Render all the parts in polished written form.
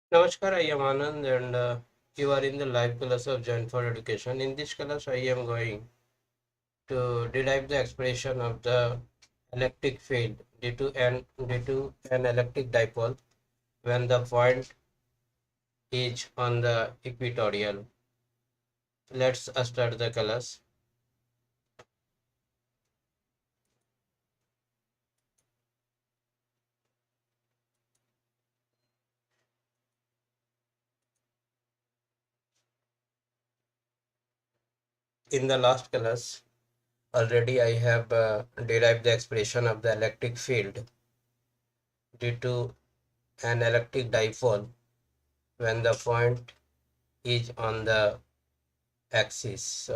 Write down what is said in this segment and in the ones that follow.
Namaskar, I am Anand and you are in the live class of Joint for Education. In this class, I am going to derive the expression of the electric field due to an electric dipole when the point is on the equatorial. Let's start the class. In the last class, already I have derived the expression of the electric field due to an electric dipole when the point is on the axis.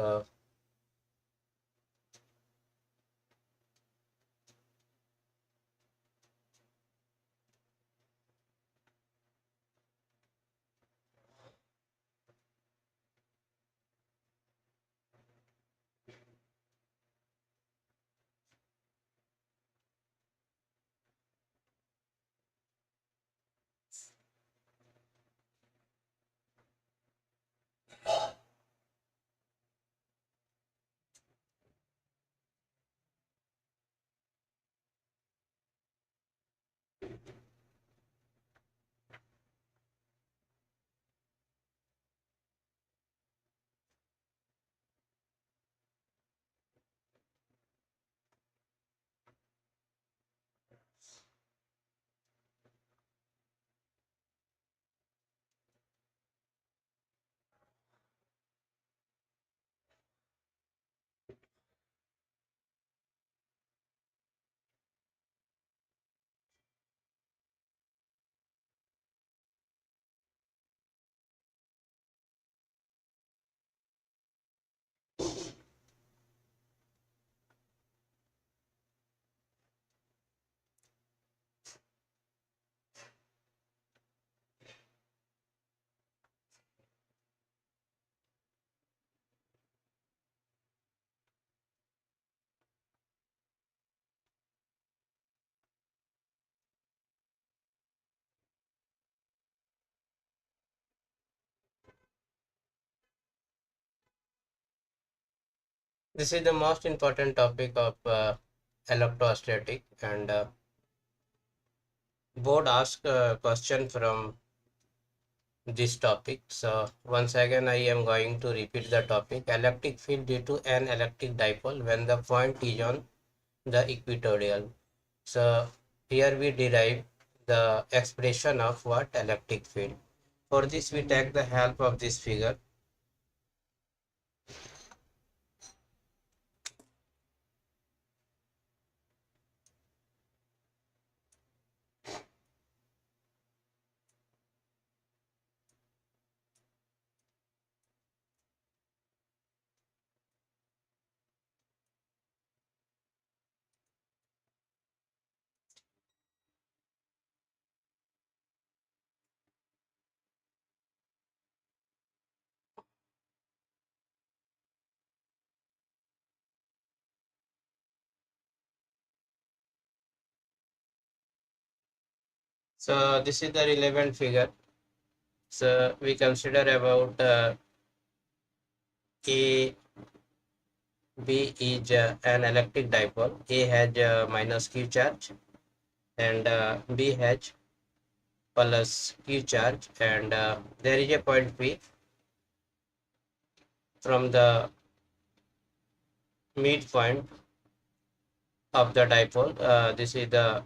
This is the most important topic of electrostatic, and board asked a question from this topic. So once again, I am going to repeat the topic: electric field due to an electric dipole when the point is on the equatorial. So here we derive the expression of what electric field. For this, we take the help of this figure. So this is the relevant figure. So we consider about A B is an electric dipole. A has minus Q charge and B has plus Q charge, and there is a point P from the midpoint of the dipole. This is the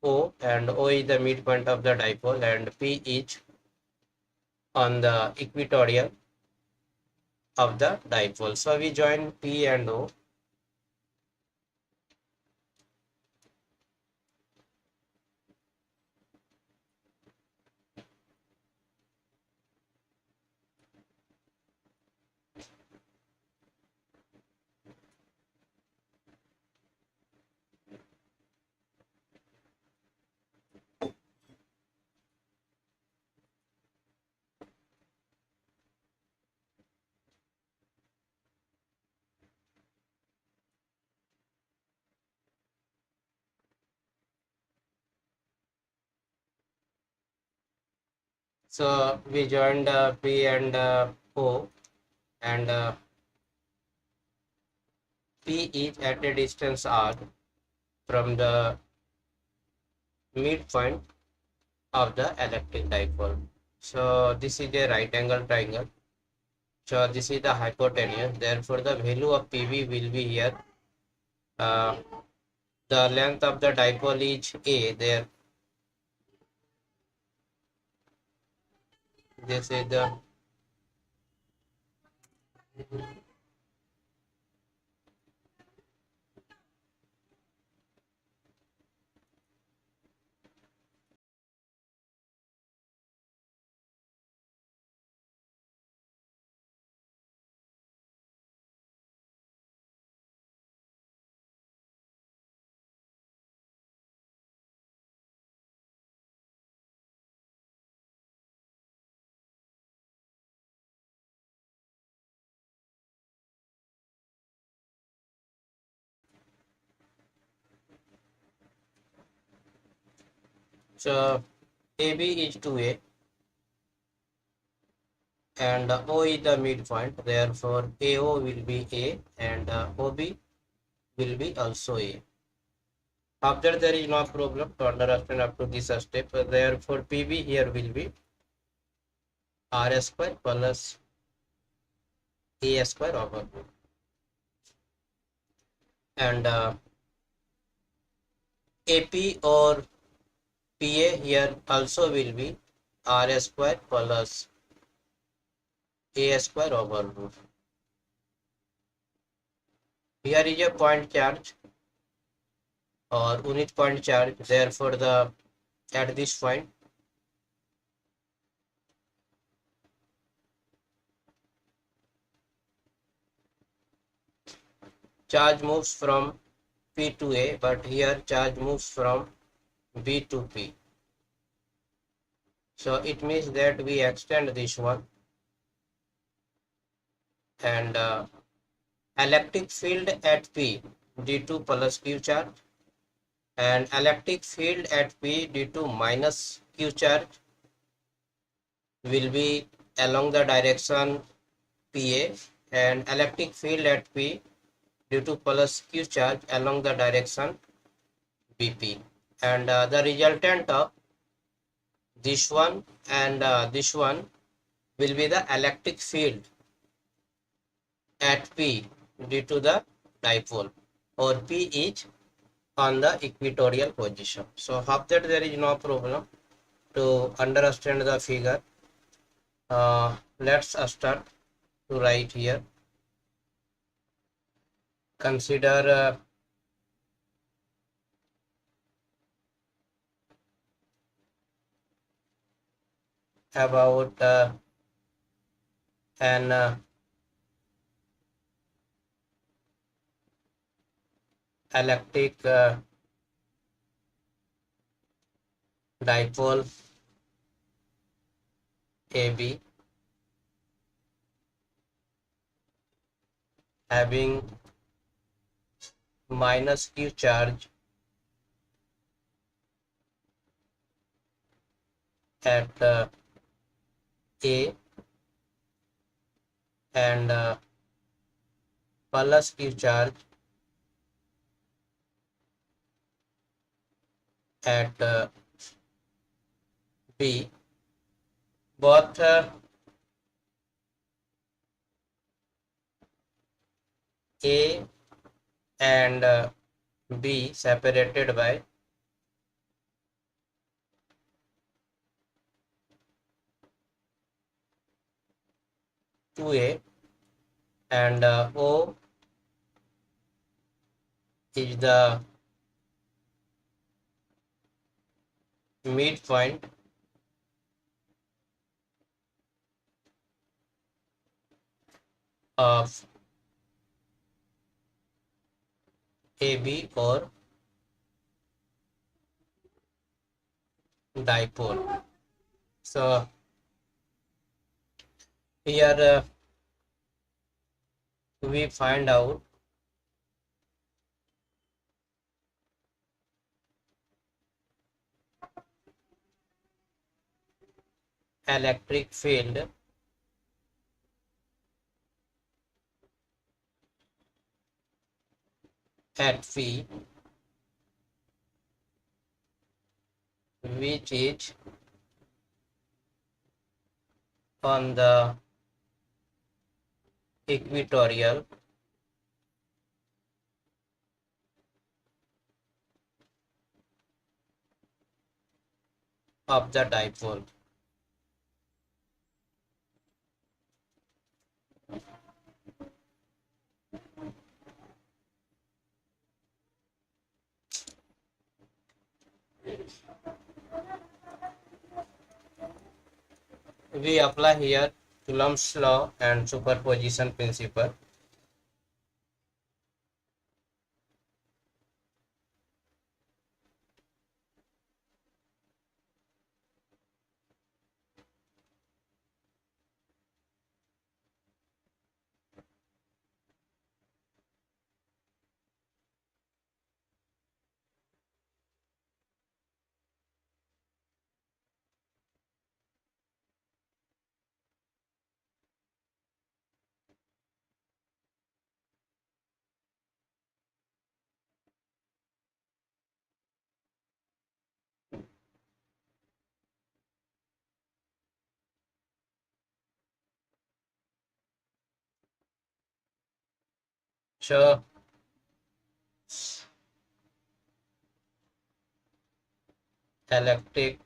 O, and O is the midpoint of the dipole, and P is on the equatorial of the dipole. So we join P and O. So we joined P and O, and P is at a distance r from the midpoint of the electric dipole. So this is a right angle triangle. So this is the hypotenuse. Therefore, the value of PV will be here. Uh, the length of the dipole is A. There, this is the so AB is 2A and O is the midpoint. Therefore, AO will be A and OB will be also A. After there is no problem to understand up to this step. Therefore, PB here will be R square plus A square over B. And AP or PA here also will be R square plus A square over root. Here is a point charge or unit point charge. Therefore, the at this point charge moves from P to A, but here charge moves from B to P. So it means that we extend this one, and electric field at P d2 plus Q charge and electric field at P d2 minus Q charge will be along the direction PA, and electric field at P due to plus Q charge along the direction BP, and the resultant of this one and this one will be the electric field at P due to the dipole, or P is on the equatorial position. So after that there is no problem to understand the figure. Let's start to write here. Consider about an electric dipole AB having minus Q charge at A and plus Q charge at B. Both A and B separated by two A, and O is the midpoint of AB or dipole. So here we find out electric field at P, which is on the equatorial of the dipole. We apply here Coulomb's law and superposition principle. So electric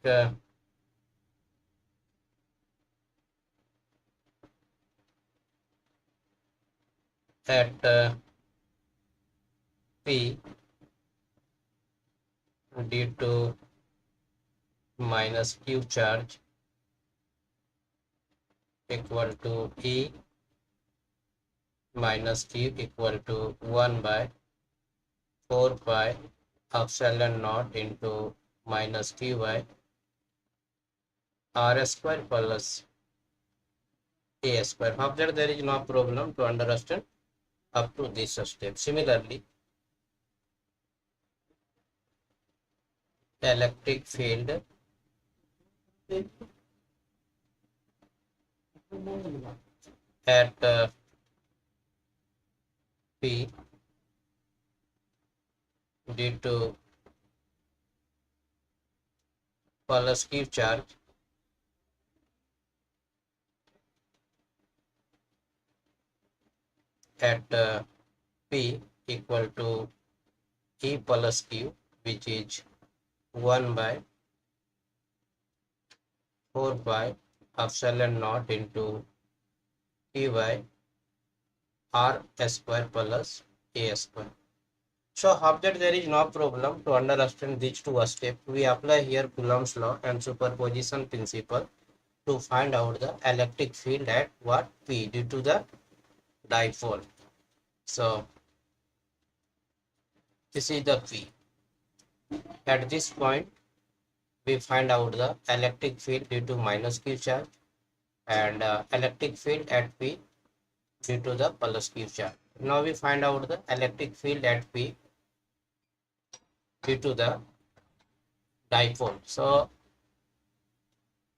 at P due to minus Q charge equal to E minus Q equal to 1 by 4 pi epsilon naught into minus Q by R square plus A square. After there is no problem to understand up to this step. Similarly, electric field at P due to plus Q charge at P equal to E plus Q, which is 1 by 4 pi epsilon naught into Q by R square plus A square. So after there is no problem to understand these two steps, we apply here Coulomb's law and superposition principle to find out the electric field at what P due to the dipole. So this is the P. At this point, we find out the electric field due to minus Q charge and electric field at P due to the plus Q charge. Now we find out the electric field at P due to the dipole. So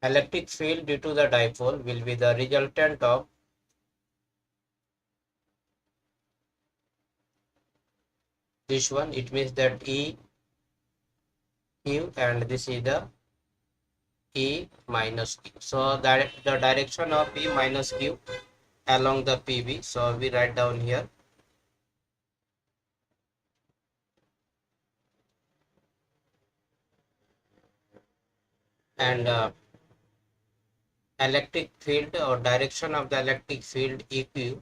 electric field due to the dipole will be the resultant of this one. It means that E Q and this is the E minus Q. So that the direction of E minus Q along the PB. So we write down here and electric field or direction of the electric field EQ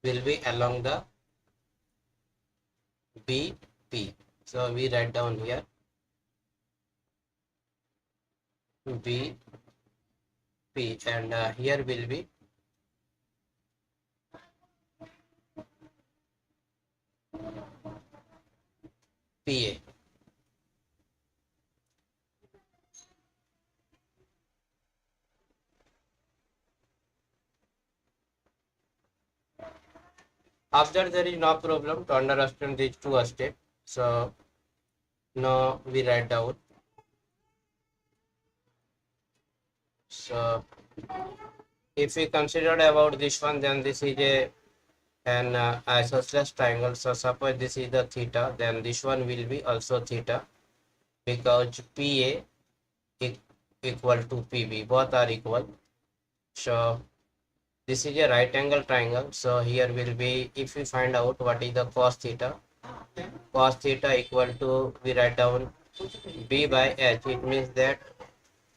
will be along the BP. So we write down here BP and here will be PA. After there is no problem to understand these two steps. So now we write down So if we consider about this one, then this is an isosceles triangle. So suppose this is the theta, then this one will be also theta, because PA equal to PB, both are equal. So this is a right angle triangle. So here will be, if we find out what is the cos theta equal to, we write down B by H. It means that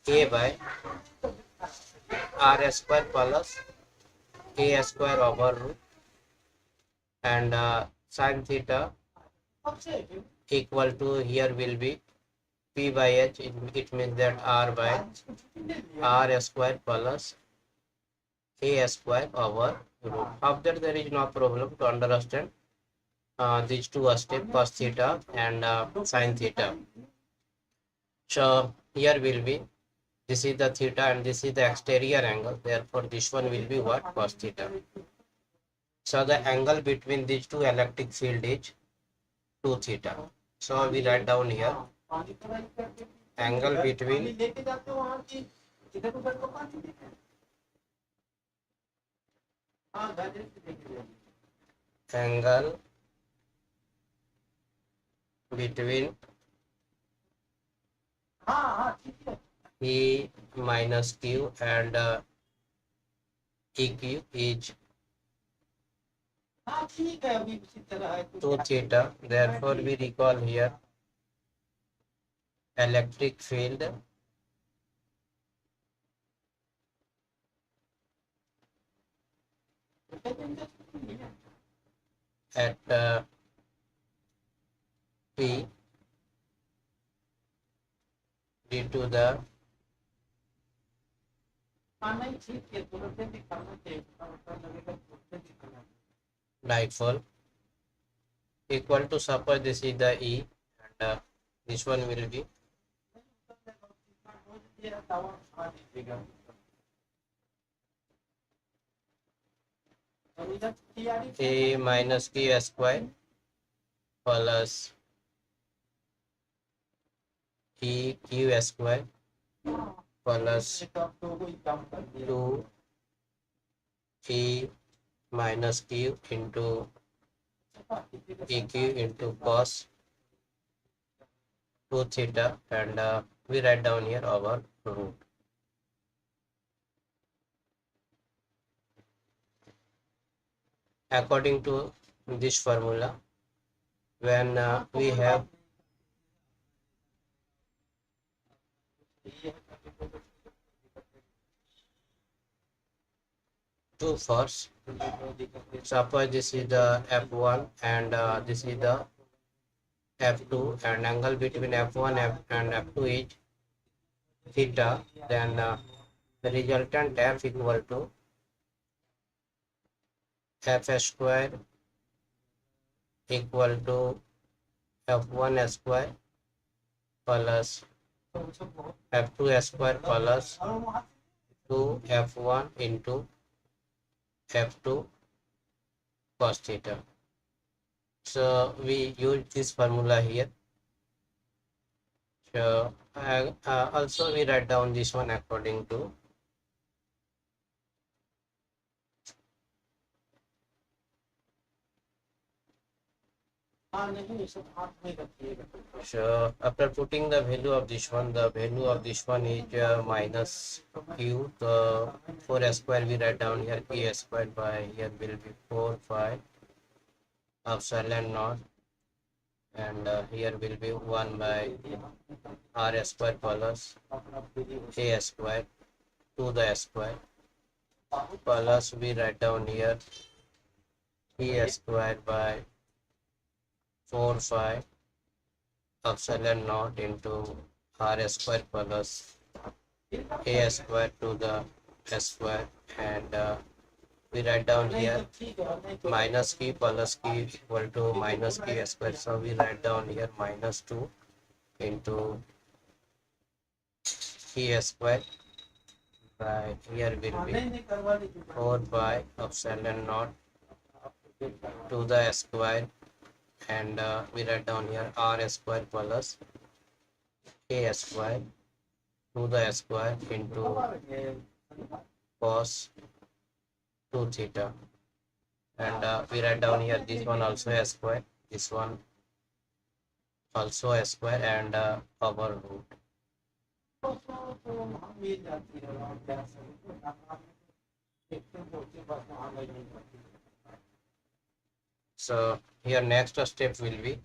A by R square plus A square over root, and sin theta equal to, here will be P by H. It means that R by R square plus A square over root. After, there is no problem to understand these two steps, cos theta and sin theta. So here will be, this is the theta and this is the exterior angle, therefore this one will be what? Cos theta. So the angle between these two electric field is 2 theta. So we write down here angle between angle between E minus Q and EQ is 2 theta. Therefore we recall here electric field at P due to the dipole equal to, suppose this is the E and this one will be A minus Q square plus EQ square plus 2 E minus Q into EQ into cos 2 theta, and we write down here over root. According to this formula, when we have two force, suppose this is the F1 and this is the F2, and angle between F1 and F2 is theta, then the resultant F equal to F square equal to F1 square plus F2 square plus 2 F1 into F2 cos theta. So we use this formula here. So also we write down this one according to so after putting the value of this one, the value of this one is minus Q. The 4 square we write down here, Q square by here will be 4 5 epsilon naught, and here will be 1 by R square plus A square to the square plus we write down here P square by 4 5 epsilon naught into R square plus A square to the square, and we write down here minus Q plus Q equal to minus Q square. So we write down here minus 2 into Q square by here will be 4 by epsilon naught to the square, and we write down here R square plus A square to the square into cos 2 theta, and we write down here this one also a square, this one also a square, and our root. So here next step will be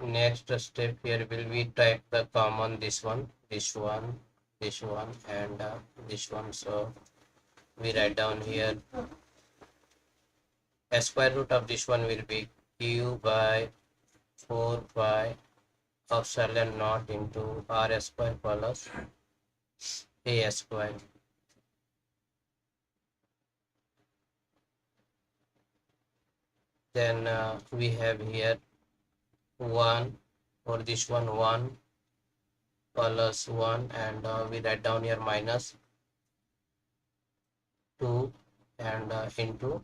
next step here will be type the common this one, this one, this one, and this one. So we write down here a square root of this one will be q by 4 pi epsilon naught into r square plus a square. Then we have here 1 for this one, 1 plus 1, and we write down here minus 2 and into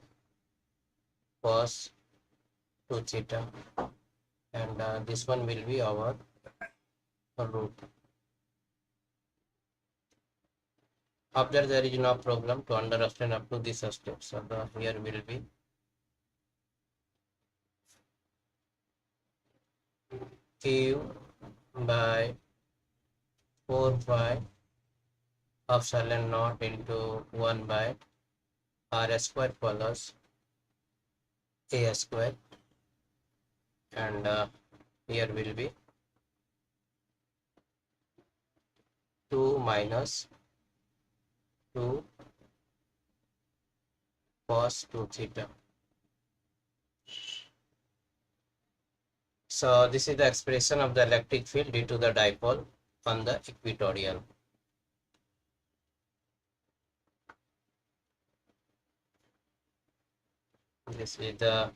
cos 2 theta, and this one will be our root. After there is no problem to understand up to this step. So here will be q by 4 pi epsilon naught into 1 by r square plus a square, and here will be 2 minus 2 cos 2 theta. So this is the expression of the electric field due to the dipole on the equatorial. This is the